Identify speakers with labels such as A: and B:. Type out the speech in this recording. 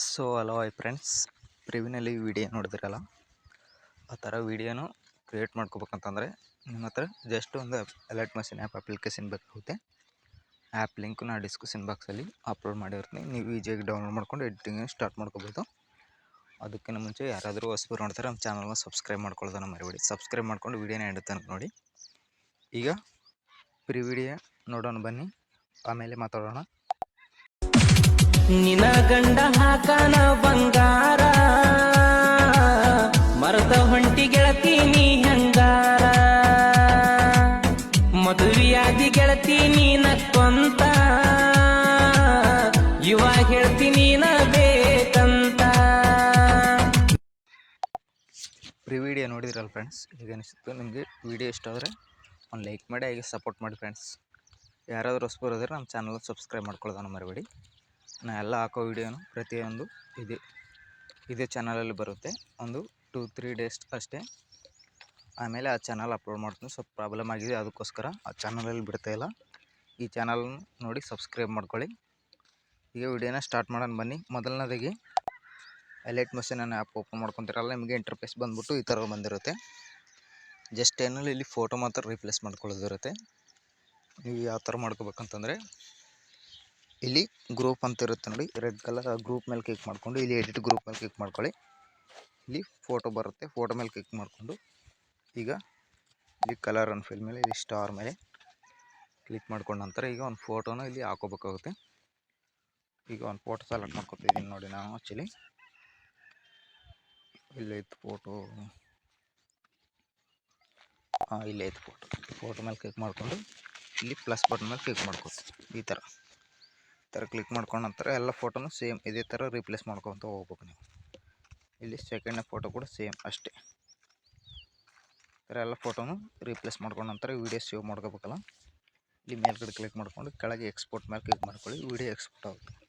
A: So hello I friends, ಪ್ರಿವಿನಲ್ಲಿ video ನೋಡಿದ್ರಲ್ಲ, ಆ ಥರ ವೀಡಿಯೋನು ಕ್ರಿಯೇಟ್ ಮಾಡ್ಕೋಬೇಕಂತಂದರೆ ನಿಮ್ಮ ಹತ್ರ ಜಸ್ಟ್ ಒಂದು ಅಲರ್ಟ್ ಮಷಿನ್ ಆ್ಯಪ್ ಅಪ್ಲಿಕೇಶನ್ ಬೇಕಾಗುತ್ತೆ. ಆ್ಯಪ್ ಲಿಂಕ್ ನಾನು ಡಿಸ್ಕ್ರಿಪ್ಷನ್ ಬಾಕ್ಸಲ್ಲಿ ಅಪ್ಲೋಡ್ ಮಾಡಿರ್ತೀನಿ. ನೀವು ಈಜಿಯಾಗಿ ಡೌನ್ಲೋಡ್ ಮಾಡ್ಕೊಂಡು ಎಡಿಟಿಂಗ್ ಸ್ಟಾರ್ಟ್ ಮಾಡ್ಕೋಬೋದು. ಅದಕ್ಕಿಂತ ಮುಂಚೆ ಯಾರಾದರೂ ಹೊಸಬರು ನೋಡ್ತಾರೆ ನಮ್ಮ ಚಾನಲ್ನ ಸಬ್ಸ್ಕ್ರೈಬ್ ಮಾಡ್ಕೊಳ್ಳೋದನ್ನ ಮರಿಬೇಡಿ. ಸಬ್ಸ್ಕ್ರೈಬ್ ಮಾಡ್ಕೊಂಡು ವೀಡಿಯೋನ ಎಂಡ್ ನೋಡಿ. ಈಗ ವಿಡಿಯೋ ನೋಡೋಣ ಬನ್ನಿ, ಆಮೇಲೆ ಮಾತಾಡೋಣ.
B: ನಿನ ಗಂಡ ಹಾಕನ ಬಂಗಾರ ಮರದ ಹೊಂಟಿ ಗೆಳತಿ ನೀ ಹಂಗಾರ, ಮದುವೆಯಾದಿ ಗೆಳತಿ ನೀನಕ್ಕೊಂತ, ಇವಾಗ ಹೇಳ್ತೀನಿ ನೀನ ಬೇಕಂತ.
A: ವಿಡಿಯೋ ನೋಡಿದ್ರಲ್ಲ ಫ್ರೆಂಡ್ಸ್, ಈಗ ಅನಿಸುತ್ತೆ ನಿಮಗೆ ವಿಡಿಯೋ ಇಷ್ಟ ಆದರೆ ಒಂದು ಲೈಕ್ ಮಾಡಿ, ಹಾಗೆ ಸಪೋರ್ಟ್ ಮಾಡಿ ಫ್ರೆಂಡ್ಸ್. ಯಾರಾದರೂ ಹೊಸಬರು ಇದ್ದರೆ ನಮ್ಮ ಚಾನಲ್ ಸಬ್ಸ್ಕ್ರೈಬ್ ಮಾಡ್ಕೊಳ್ಳೋದನ್ನು ಮರಿಬೇಡಿ. ನಾನು ಎಲ್ಲ ಹಾಕೋ ವೀಡಿಯೋನು ಪ್ರತಿಯೊಂದು ಇದೇ ಚಾನಲಲ್ಲಿ ಬರುತ್ತೆ. ಒಂದು 2-3 ಡೇಸ್ ಅಷ್ಟೇ, ಆಮೇಲೆ ಆ ಚಾನಲ್ ಅಪ್ಲೋಡ್ ಮಾಡ್ತೀನಿ. ಸ್ವಲ್ಪ ಪ್ರಾಬ್ಲಮ್ ಆಗಿದೆ, ಅದಕ್ಕೋಸ್ಕರ ಆ ಚಾನಲಲ್ಲಿ ಬಿಡ್ತಾಯಿಲ್ಲ. ಈ ಚಾನಲ್ನ ನೋಡಿ ಸಬ್ಸ್ಕ್ರೈಬ್ ಮಾಡ್ಕೊಳ್ಳಿ. ಈಗ ವಿಡಿಯೋನ ಸ್ಟಾರ್ಟ್ ಮಾಡೋಣ ಬನ್ನಿ. ಮೊದಲನೇದಾಗಿ ಅಲರ್ಟ್ ಮಷಿನ್ ಅನ್ನೋ ಆ್ಯಪ್ ಓಪನ್ ಮಾಡ್ಕೊತಿರಲ್ಲ, ನಿಮಗೆ ಇಂಟರ್ಫೇಸ್ ಬಂದುಬಿಟ್ಟು ಈ ಥರ ಬಂದಿರುತ್ತೆ. ಜಸ್ಟ್ ಏನಲ್ಲಿ ಇಲ್ಲಿ ಫೋಟೋ ಮಾತ್ರ ರೀಪ್ಲೇಸ್ ಮಾಡ್ಕೊಳ್ಳೋದಿರುತ್ತೆ. ನೀವು ಯಾವ ಥರ ಮಾಡ್ಕೋಬೇಕಂತಂದರೆ, ಇಲ್ಲಿ ಗ್ರೂಪ್ ಅಂತ ಇರುತ್ತೆ ನೋಡಿ, ರೆಡ್ ಕಲರ್. ಆ ಗ್ರೂಪ್ ಮೇಲೆ ಕ್ಲಿಕ್ ಮಾಡಿಕೊಂಡು ಇಲ್ಲಿ ಎಡಿಟ್ ಗ್ರೂಪ್ ಮೇಲೆ ಕ್ಲಿಕ್ ಮಾಡ್ಕೊಳ್ಳಿ. ಇಲ್ಲಿ ಫೋಟೋ ಬರುತ್ತೆ, ಫೋಟೋ ಮೇಲೆ ಕ್ಲಿಕ್ ಮಾಡಿಕೊಂಡು ಈಗ ಇಲ್ಲಿ ಕಲರ್ ಅನ್ನು ಫಿಲ್ ಮೇಲೆ ಇಲ್ಲಿ ಸ್ಟಾರ್ ಮೇಲೆ ಕ್ಲಿಕ್ ಮಾಡ್ಕೊಂಡ ನಂತರ ಈಗ ಒಂದು ಫೋಟೋನ ಇಲ್ಲಿ ಹಾಕೋಬೇಕಾಗುತ್ತೆ. ಈಗ ಒಂದು ಫೋಟೋ ಸೆಲೆಕ್ಟ್ ಮಾಡ್ಕೊತಿದ್ದೀನಿ ನೋಡಿ. ನಾನು ಆ್ಯಕ್ಚುಲಿ ಇಲ್ಲೈತೆ ಫೋಟೋ, ಇಲ್ಲೈತೆ ಫೋಟೋ ಮೇಲೆ ಕ್ಲಿಕ್ ಮಾಡಿಕೊಂಡು ಇಲ್ಲಿ ಪ್ಲಸ್ ಬಟನ್ ಮೇಲೆ ಕ್ಲಿಕ್ ಮಾಡ್ಕೊತೀವಿ. ಈ ಥರ ಕ್ಲಿಕ್ ಮಾಡ್ಕೊಂಡ ನಂತರ ಎಲ್ಲ ಫೋಟೋನು ಸೇಮ್ ಇದೇ ಥರ ರೀಪ್ಲೇಸ್ ಮಾಡ್ಕೊತ ಹೋಗ್ಬೇಕು ನೀವು. ಇಲ್ಲಿ ಸೆಕೆಂಡ್ನೇ ಫೋಟೋ ಕೂಡ ಸೇಮ್ ಅಷ್ಟೇ. ಈ ಥರ ಎಲ್ಲ ಫೋಟೋನು ರೀಪ್ಲೇಸ್ ಮಾಡ್ಕೊಂಡ ನಂತರ ವೀಡಿಯೋ ಸೇವ್ ಮಾಡ್ಕೋಬೇಕಲ್ಲ, ಇಲ್ಲಿ ಮೇಲ್ಗಡೆ ಕ್ಲಿಕ್ ಮಾಡ್ಕೊಂಡು ಕೆಳಗೆ ಎಕ್ಸ್ಪೋರ್ಟ್ ಮೇಲೆ ಕ್ಲಿಕ್ ಮಾಡ್ಕೊಳ್ಳಿ. ವೀಡಿಯೋ ಎಕ್ಸ್ಪೋರ್ಟ್ ಆಗುತ್ತೆ.